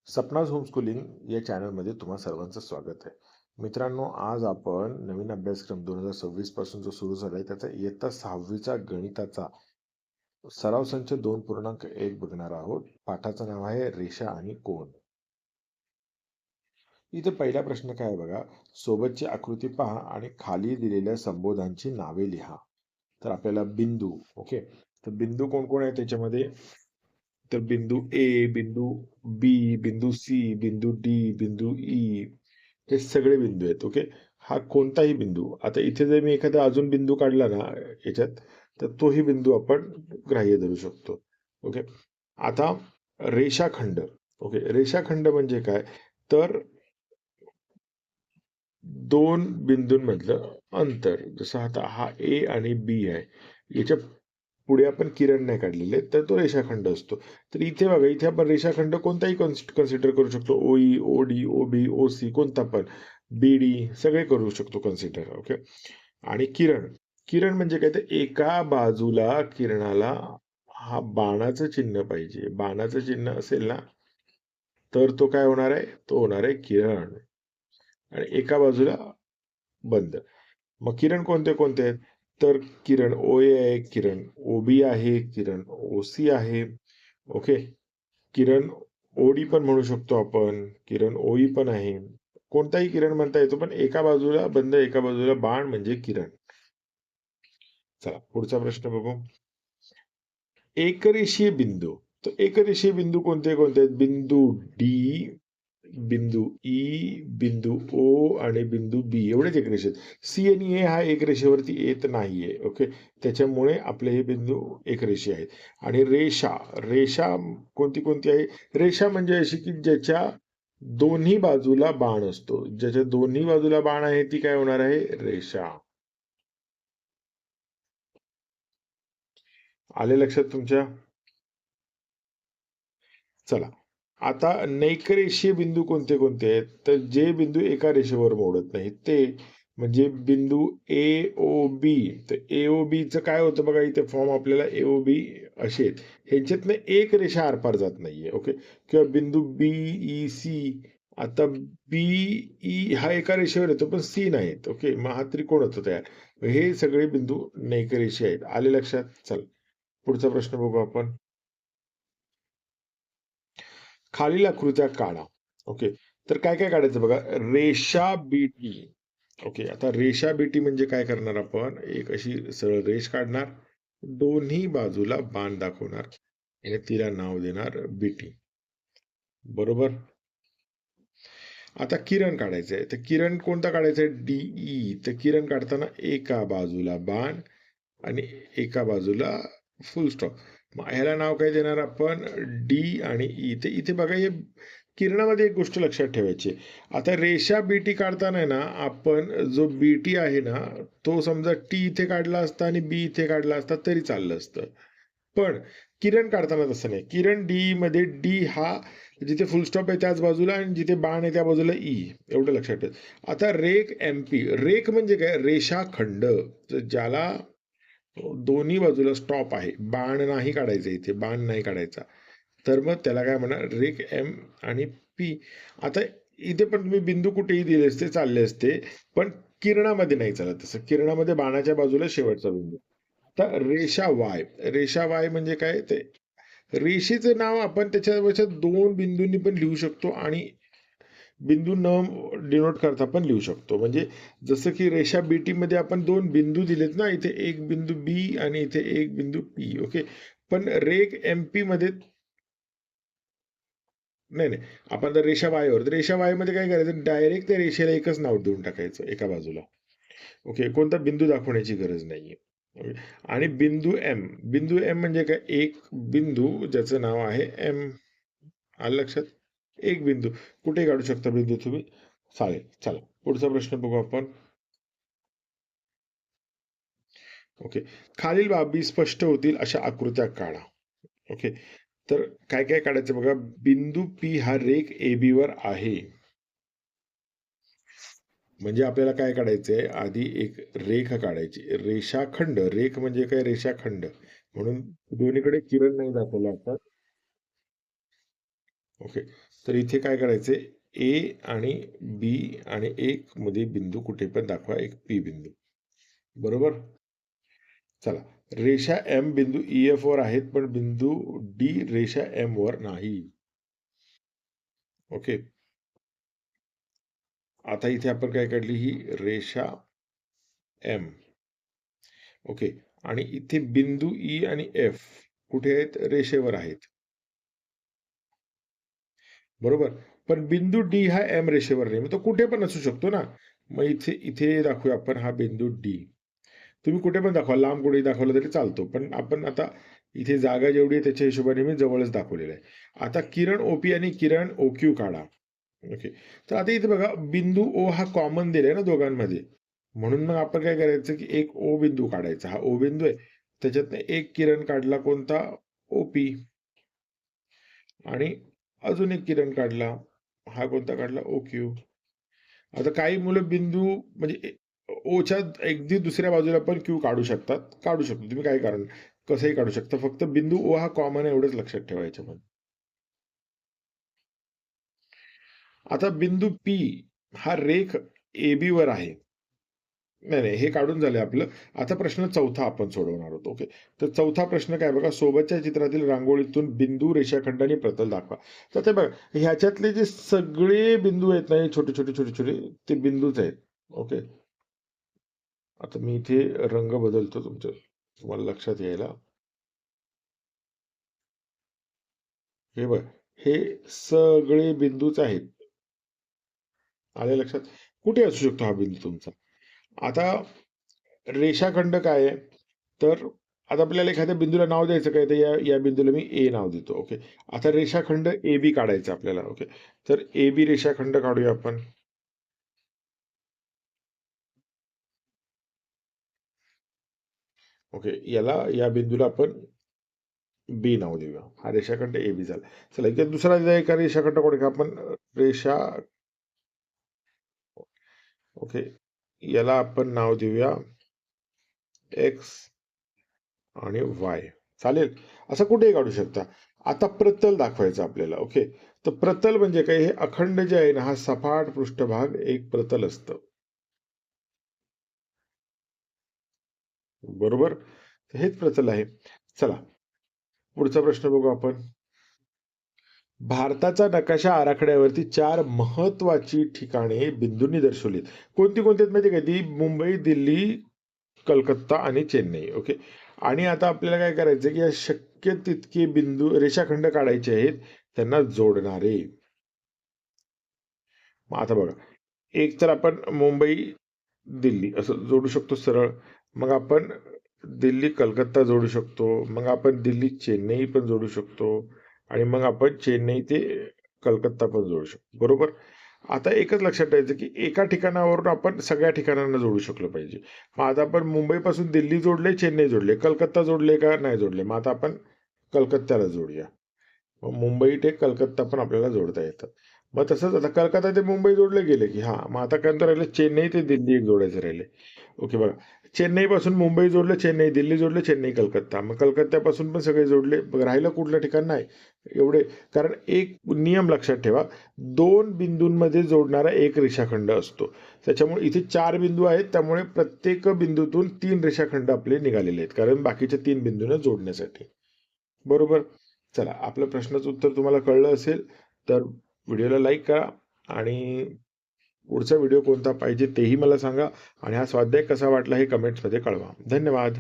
Sapna's homeschooling या चॅनलमध्ये तुम्हा सर्वांचं स्वागत आहे. मित्रांनो, आज आपण नवीन अभ्यासक्रम 2026 पासून जो सुरू झालाय त्याचा इयत्ता 6वीचा गणिताचा सराव संच 2.1 बघणार आहोत. पाठाचं नाव आहे रेषा आणि कोन. इथे पहिला प्रश्न काय आहे बघा, सोबतची आकृती पहा आणि खाली दिलेल्या संबोधांची नावे लिहा. तर आपल्याला बिंदू, ओके, तर बिंदू कोण कोण आहे त्याच्यामध्ये? तर बिंदू ए, बिंदू बी, बिंदू सी, बिंदू डी, बिंदू ई, हे सगळे बिंदू आहेत. ओके, हा कोणताही बिंदू. आता इथे जर मी एखादा अजून बिंदू काढला ना याच्यात, तर तोही बिंदू आपण ग्राह्य धरू शकतो. ओके, आता रेषाखंड. ओके, रेषाखंड म्हणजे काय? तर दोन बिंदूंमधलं अंतर, जसं आता हा ए आणि बी आहे, याच्या पुढे आपण किरण नाही काढलेले, तर तो रेषाखंड असतो. तर इथे बघा, इथे आपण रेषाखंड कोणताही कन्सिडर करू शकतो. ओई, ओडी, ओबी, ओसी, कोणता पण, बीडी, सगळे करू शकतो कन्सिडर. ओके, आणि किरण, किरण म्हणजे काय? तर एका बाजूला किरणाला हा बाणाचं चिन्ह पाहिजे. बाणाचं चिन्ह असेल ना, तर तो काय होणार आहे? तो होणार आहे किरण. आणि एका बाजूला बंद. मग किरण कोणते कोणते आहेत? तर किरण ओए आहे, किरण ओबी आहे, किरण ओसी आहे. ओके, किरण ओडी पण म्हणू शकतो आपण, किरण ओई पण आहे. कोणताही किरण म्हणता येतो, पण एका बाजूला बंद एका बाजूला बाण म्हणजे किरण. चला पुढचा प्रश्न बघू. एकरेषीय बिंदू. तर एकरेषीय बिंदू कोणते कोणते आहेत? बिंदू डी, बिंदू ई, बिंदू ओ आणि बिंदू बी, एवढेच एक रेषेत. सी आणि ए हा एक रेषेवरती येत नाहीये. ओके, त्याच्यामुळे आपले हे बिंदू एक रेषीय आहेत. आणि रेषा, रेषा कोणती कोणती आहे? रेषा म्हणजे अशी की ज्याच्या दोन्ही बाजूला बाण असतो. ज्याच्या दोन्ही बाजूला बाण आहे ती काय होणार आहे? रेषा. आले लक्षात तुमच्या? चला, आता नैकरेषीय बिंदू कोणते कोणते आहेत? तर जे बिंदू एका रेषेवर मोडत नाहीत ते म्हणजे बिंदू ए ओ बी. तर ए ओ बीचं काय होतं बघा, इथे फॉर्म आपल्याला ए ओ बी असे आहेत, ह्यांच्यातनं एक रेषा आरपार जात नाहीये. ओके, किंवा बिंदू बी ई सी. आता बी ई हा एका रेषेवर येतो पण सी नाहीत. ओके, मग हा त्रिकोण होतो तयार. हे सगळे बिंदू नैकरेषीय आहेत. आले लक्षात? चल पुढचा प्रश्न बघू आपण. खालील आकृत्या काढा. ओके, तर काय काय काढायचं बघा. रेषा बीटी. ओके, आता रेषा बीटी म्हणजे काय करणार आपण? एक अशी सरळ रेष काढणार, दोन्ही बाजूला बाण दाखवणार आणि तिला नाव देणार बीटी. बरोबर. आता किरण काढायचंय, तर किरण कोणता काढायचा? डीई. तर किरण काढताना एका बाजूला बाण आणि एका बाजूला फुल स्टॉप. मग ह्याला नाव काय देणार आपण? डी आणि ई. ते इथे बघा, हे किरणामध्ये एक गोष्ट लक्षात ठेवायची. आता रेषा बीटी काढताना ना, आपण जो बीटी आहे ना, तो समजा टी इथे काढला असता आणि बी इथे काढला असता तरी चाललं असतं. पण किरण काढताना तसं नाही. किरण डी मध्ये डी हा जिथे फुल स्टॉप आहे त्याच बाजूला आणि जिथे बाण आहे त्या बाजूला ई, एवढं लक्षात ठेव. आता रेख एमपी. रेख म्हणजे काय? रेषाखंड. ज्याला दोन्ही बाजूला स्टॉप आहे, बाण नाही काढायचा, इथे बाण नाही काढायचा, तर मग त्याला काय म्हणा? रेख एम आणि पी. आता इथे पण तुम्ही बिंदू कुठेही दिले असते चालले असते, पण किरणामध्ये नाही चालत तसं. किरणामध्ये बाणाच्या बाजूला शेवटचा बिंदू. तर रेषा वाय. रेषा वाय म्हणजे काय? ते रेषेचं नाव आपण त्याच्यावरच्या दोन बिंदूंनी पण लिहू शकतो आणि बिंदू न डिनोट करता पण लिहू शकतो. म्हणजे जसं की रेषा बीटी मध्ये आपण दोन बिंदू दिलेत ना, इथे एक बिंदू बी आणि इथे एक बिंदू पी. ओके, पण रेख एमपी मध्ये नाही नाही. आपण जर रेषा वायवर, तर रेषा वाय मध्ये काय करायचं? डायरेक्ट त्या रेषेला एकच नाव देऊन टाकायचं एका बाजूला. ओके, कोणता बिंदू दाखवण्याची गरज नाहीये. ओके? आणि बिंदू एम. बिंदू एम म्हणजे काय? एक बिंदू ज्याचं नाव आहे एम. आलं लक्षात? एक बिंदू कुठे काढू शकता बिंदू तुम्ही. चालेल, चला पुढचा प्रश्न बघू आपण. ओके, खालील बाबी स्पष्ट होतील अशा आकृत्या काढा. ओके, तर काय काय काढायचं बघा. बिंदू पी हा रेख AB वर आहे. म्हणजे आपल्याला काय काढायचंय? आधी एक रेख काढायची. रेषाखंड. रेख म्हणजे काय? रेषाखंड. म्हणून दोन्हीकडे किरण नाही दाखवला आपण. ओके, तर इथे काय करायचे, ए आणि बी आणि एक मध्ये बिंदू कुठे पण दाखवा, एक पी बिंदू. बरोबर. चला, रेषा एम बिंदू EF वर आहेत, पण बिंदू डी रेषा एम वर नाही. ओके, आता इथे आपण काय काढली, ही रेषा एम. ओके, आणि इथे बिंदू ई आणि एफ कुठे आहेत, रेषेवर आहेत. बरोबर. पण बिंदू डी हा एम रेषेवर नाही, मग तो कुठे पण असू शकतो ना. मग इथे इथे दाखवूया आपण हा बिंदू डी. तुम्ही कुठे पण दाखवा, लांब कुठे दाखवला तरी चालतो, पण आपण आता इथे जागा जेवढी आहे त्याच्या हिशोबाने मी जवळच दाखवलेलं आहे. आता किरण ओपी आणि किरण ओक्यू काढा. ओके, तर आता इथे बघा, बिंदू ओ हा कॉमन दिलाय ना दोघांमध्ये, म्हणून मग आपण काय करायचं की एक ओ बिंदू काढायचा. हा ओ बिंदू आहे, त्याच्यातनं एक किरण काढला, कोणता, ओपी. आणि अजून एक किरण काढला, हा कोणता काढला, OQ. आता काही मुलं बिंदू म्हणजे ओच्या अगदी दुसऱ्या बाजूला पण क्यू काढू शकतात, काढू शकतो तुम्ही, काही कारण कसंही काढू शकता, फक्त बिंदू ओ हा कॉमन आहे एवढंच लक्षात ठेवायचं. पण आता बिंदू पी हा रेख AB वर आहे. नाही नाही, हे काढून झालंय आपलं. आता प्रश्न चौथा आपण सोडवणार आहोत. ओके, तर चौथा प्रश्न काय बघा, सोबतच्या चित्रातील रांगोळीतून बिंदू रेषाखंड आणि प्रतल दाखवा. तर ते बघा, ह्याच्यातले जे सगळे बिंदू आहेत ना, हे छोटे छोटे छोटे छोटे ते बिंदूच आहेत. ओके, आता मी इथे रंग बदलतो तुम्हाला लक्षात यायला. हे बघ, हे सगळे बिंदूच आहेत. आले लक्षात. कुठे असू शकतो हा बिंदू तुमचा. आता रेषाखंड काय आहे, तर आता आपल्याला एखाद्या बिंदूला नाव द्यायचं काय, तर या बिंदूला मी ए नाव देतो. ओके, आता रेषाखंड ए बी काढायचा आपल्याला. ओके, तर ए बी रेषाखंड काढूया आपण. ओके, या बिंदूला आपण बी नाव देऊया. हा रेषाखंड ए बी झाला. चला, इथे दुसरा एका रेषाखंड कोण का आपण, रेषा. ओके, याला आपण नाव देऊया एक्स आणि वाय. चालेल, असं कुठेही काढू शकता. आता प्रतल दाखवायचं आपल्याला. ओके, तर प्रतल म्हणजे काय, हे अखंड जे आहे ना, हा सपाट पृष्ठभाग एक प्रतल असतं. बरोबर, हेच प्रतल आहे. चला, पुढचा प्रश्न बघू आपण. भारताचा नकाशा आराखड्यावरती 4 महत्वाची ठिकाणे बिंदूंनी दर्शवलीत. कोणती कोणती आहेत माहिती काय, ती मुंबई, दिल्ली, कलकत्ता आणि चेन्नई. ओके, आणि आता आपल्याला काय करायचं की या शक्य तितके बिंदू रेषाखंड काढायचे आहेत, त्यांना जोडणारे. मग आता बघा, एक तर आपण मुंबई दिल्ली असं जोडू शकतो सरळ. मग आपण दिल्ली कलकत्ता जोडू शकतो. मग आपण दिल्ली चेन्नई पण जोडू शकतो. आणि मग आपण चेन्नई ते कलकत्ता पण जोडू शकतो. बरोबर. आता एकच लक्षात ठेवायचं की एका ठिकाणावरून आपण सगळ्या ठिकाणांना जोडू शकलो पाहिजे. मग आता आपण मुंबईपासून दिल्ली जोडले, चेन्नई जोडले, कलकत्ता जोडले का नाही जोडले, मग आता आपण कलकत्त्याला जोडूया. मग मुंबई ते कलकत्ता पण आपल्याला जोडता येतं. मग तसंच आता कलकत्ता ते मुंबई जोडले गेले की, हा मग आता काय राहिले, चेन्नई ते दिल्ली एक जोडायचे राहिले. ओके बघा, चेन्नईपासून मुंबई जोडलं, चेन्नई दिल्ली जोडलं, चेन्नई कलकत्ता, मग कलकत्त्यापासून पण सगळे जोडले. बघ, राहिलं कुठलं ठिकाण नाही एवढे. कारण एक नियम लक्षात ठेवा, 2 बिंदूंमध्ये जोडणारा एक रेषाखंड असतो. त्याच्यामुळे इथे 4 बिंदू आहेत, त्यामुळे प्रत्येक बिंदूतून 3 रेषाखंड आपले निघालेले आहेत, कारण बाकीच्या 3 बिंदूंना जोडण्यासाठी. बरोबर. चला, आपल्या प्रश्नाचं उत्तर तुम्हाला कळलं असेल तर व्हिडिओला लाईक करा, आणि पुढचा व्हिडिओ कोणता पाहिजे तेही मला सांगा, आणि हा स्वाध्याय कसा वाटला हे कमेंट्समध्ये कळवा. धन्यवाद.